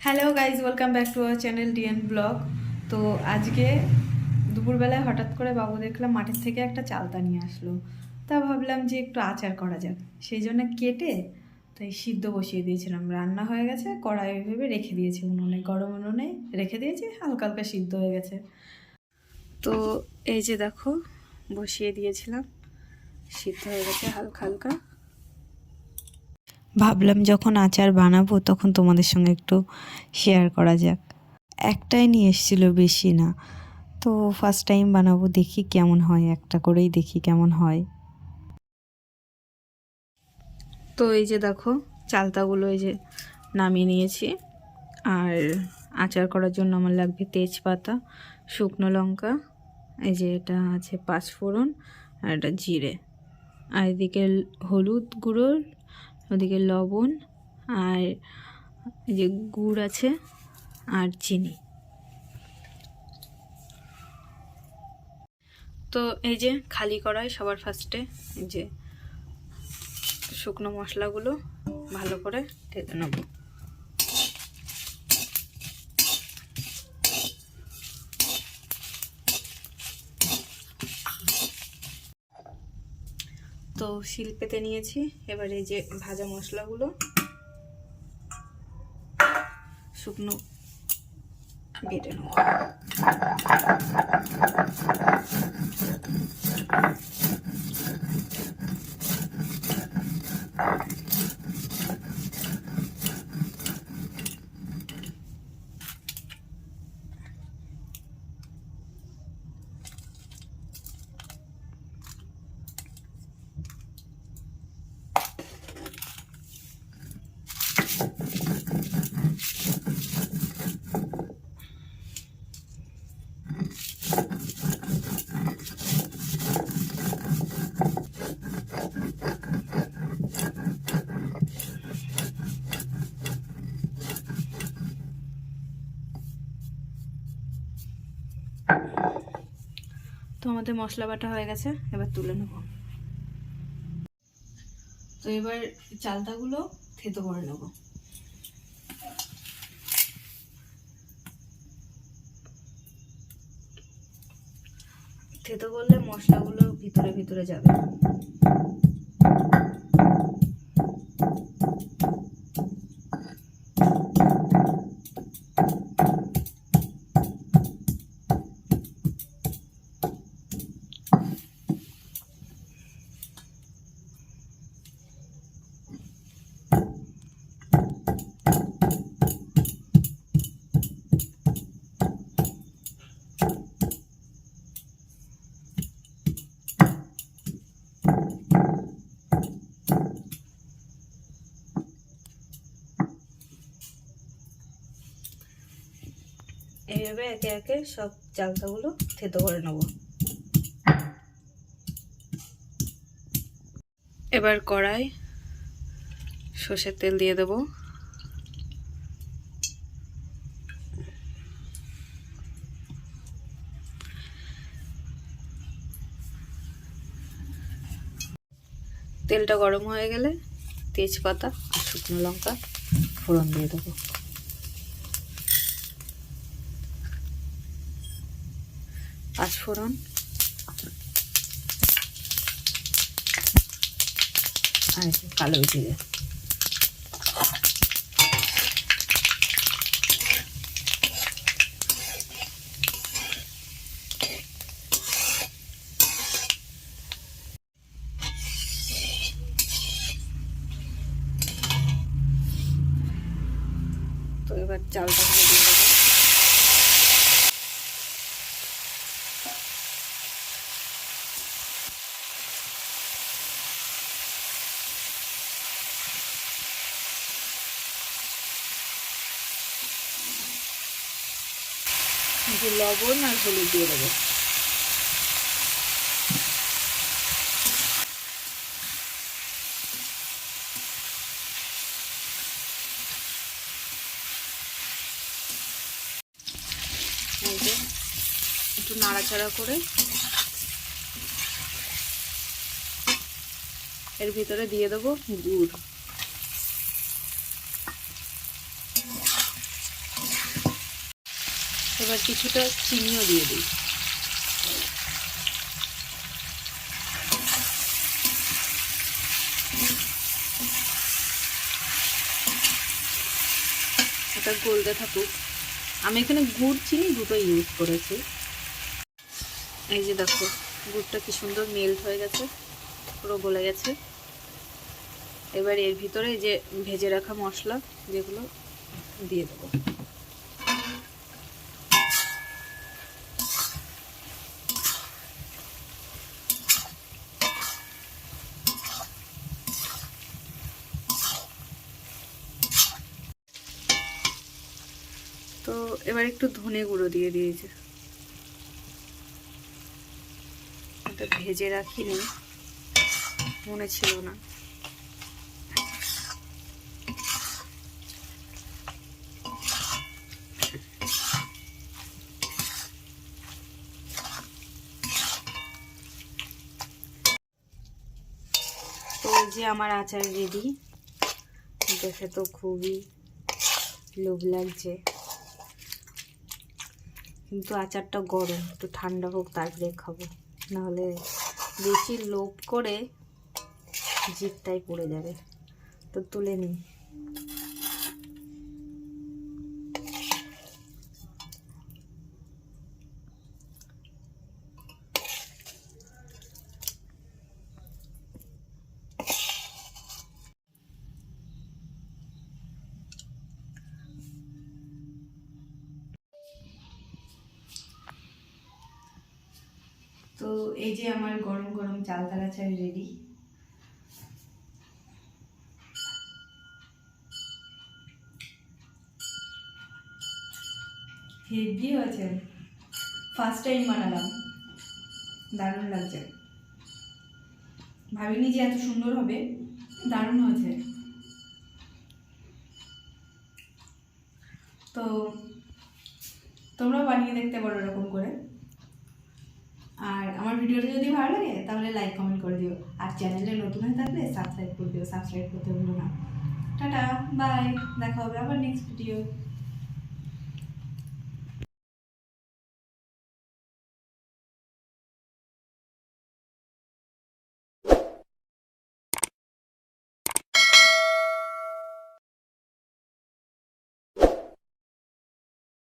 Hello guys, welcome back to our channel DN blog. তো আজকে দুপুরবেলায় হঠাৎ করে বাবু দেখলাম মাঠের থেকে একটা চালতা নিয়ে আসলো। তা ভাবলাম যে একটু আচার করা যাক, সেই জন্য কেটে তাই সিদ্ধ বসিয়ে দিয়েছিলাম। রান্না হয়ে গেছে, কড়াই ভেবে রেখে দিয়েছি উনুনে, গরম উনুনে রেখে দিয়েছি, হালকা হালকা সিদ্ধ হয়ে গেছে। তো এই যে দেখো, বসিয়ে দিয়েছিলাম, সিদ্ধ হয়ে গেছে হালকা হালকা। ভাবলাম যখন আচার বানাবো তখন তোমাদের সঙ্গে একটু শেয়ার করা যাক। একটাই নিয়ে এসেছিলো, বেশি না। তো ফার্স্ট টাইম বানাবো, দেখি কেমন হয়, একটা করেই দেখি কেমন হয়। তো এই যে দেখো, চালতাগুলো এই যে নামিয়ে নিয়েছি। আর আচার করার জন্য আমার লাগবে তেজপাতা, শুকনো লঙ্কা, এই যে এটা আছে পাঁচফোড়ন, আর এটা জিরে, আর এদিকে হলুদ গুঁড়ো, ওদিকে লবণ, আর এই যে গুড় আছে, আর চিনি। তো এই যে খালি কড়াই, সবার ফার্স্টে এই যে শুকনো মশলাগুলো ভালো করে ঢেলে নেব। তো শিলপেতে নিয়েছি, এবার এই যে ভাজা মশলাগুলো শুকনো বেটে নেব। তো আমাদের মশলা বাটা হয়ে গেছে, এবার তুলে নেব। তো এবার চালতাগুলো থেতো করে নেব। থেতো করলে মশলাগুলো ভিতরে ভিতরে যাবে। এইভাবে একে একে সব চালতাগুলো থেতো করে নেব। এবার কড়াই সর্ষের তেল দিয়ে দেব। তেলটা গরম হয়ে গেলে তেজপাতা আর শুকনো লঙ্কা ফোড়ন দিয়ে দেবো। পাঁচফোড়ন আর কালো জিরে। তো এবার চালটা দিয়ে দেবো। লবণ আর হলুদ দিয়ে দেবো। একটু নাড়াচাড়া করে এর ভিতরে দিয়ে দেবো গুড়। এবার কিছুটা চিনিও দিয়ে দিই। এটা গলতে থাকুক। আমি এখানে গুড় চিনি দুটোই ইউজ করেছি। এই যে দেখো গুড়টা কি সুন্দর মেল্ট হয়ে গেছে, পুরো গলে গেছে। এবার এর ভিতরে যে ভেজে রাখা মশলা যেগুলো দিয়ে দেবো। তো এবার একটু ধনে গুঁড়ো দিয়ে দিয়েছে, এটা ভেজে রাখিনি, মনে ছিল না। তো যে আমার আচার রেডি, দেখে তো খুবই লোভ লাগছে, কিন্তু আচারটা গরম, একটু ঠান্ডা হোক তারপরে খাবো, নাহলে বেশি লোভ করে জিভটাই পড়ে যাবে। তো তুলে নিই। তো এই যে আমার গরম গরম চালতার আচার রেডি। হেভি হয়েছে, ফার্স্ট টাইম বানালাম, দারুণ লাগছে। ভাবিনি যে এত সুন্দর হবে, দারুণ হয়েছে। তো তোমরাও বানিয়ে দেখতে পারো এরকম করে। আর আমার ভিডিওটা যদি ভালো লাগে তাহলে লাইক কমেন্ট করে দিও, আর চ্যানেলে নতুন হয়ে থাকলে সাবস্ক্রাইব করে দিও, সাবস্ক্রাইব করতে ভুলো না। টাটা, বাই, দেখা হবে আবার নেক্সট ভিডিও।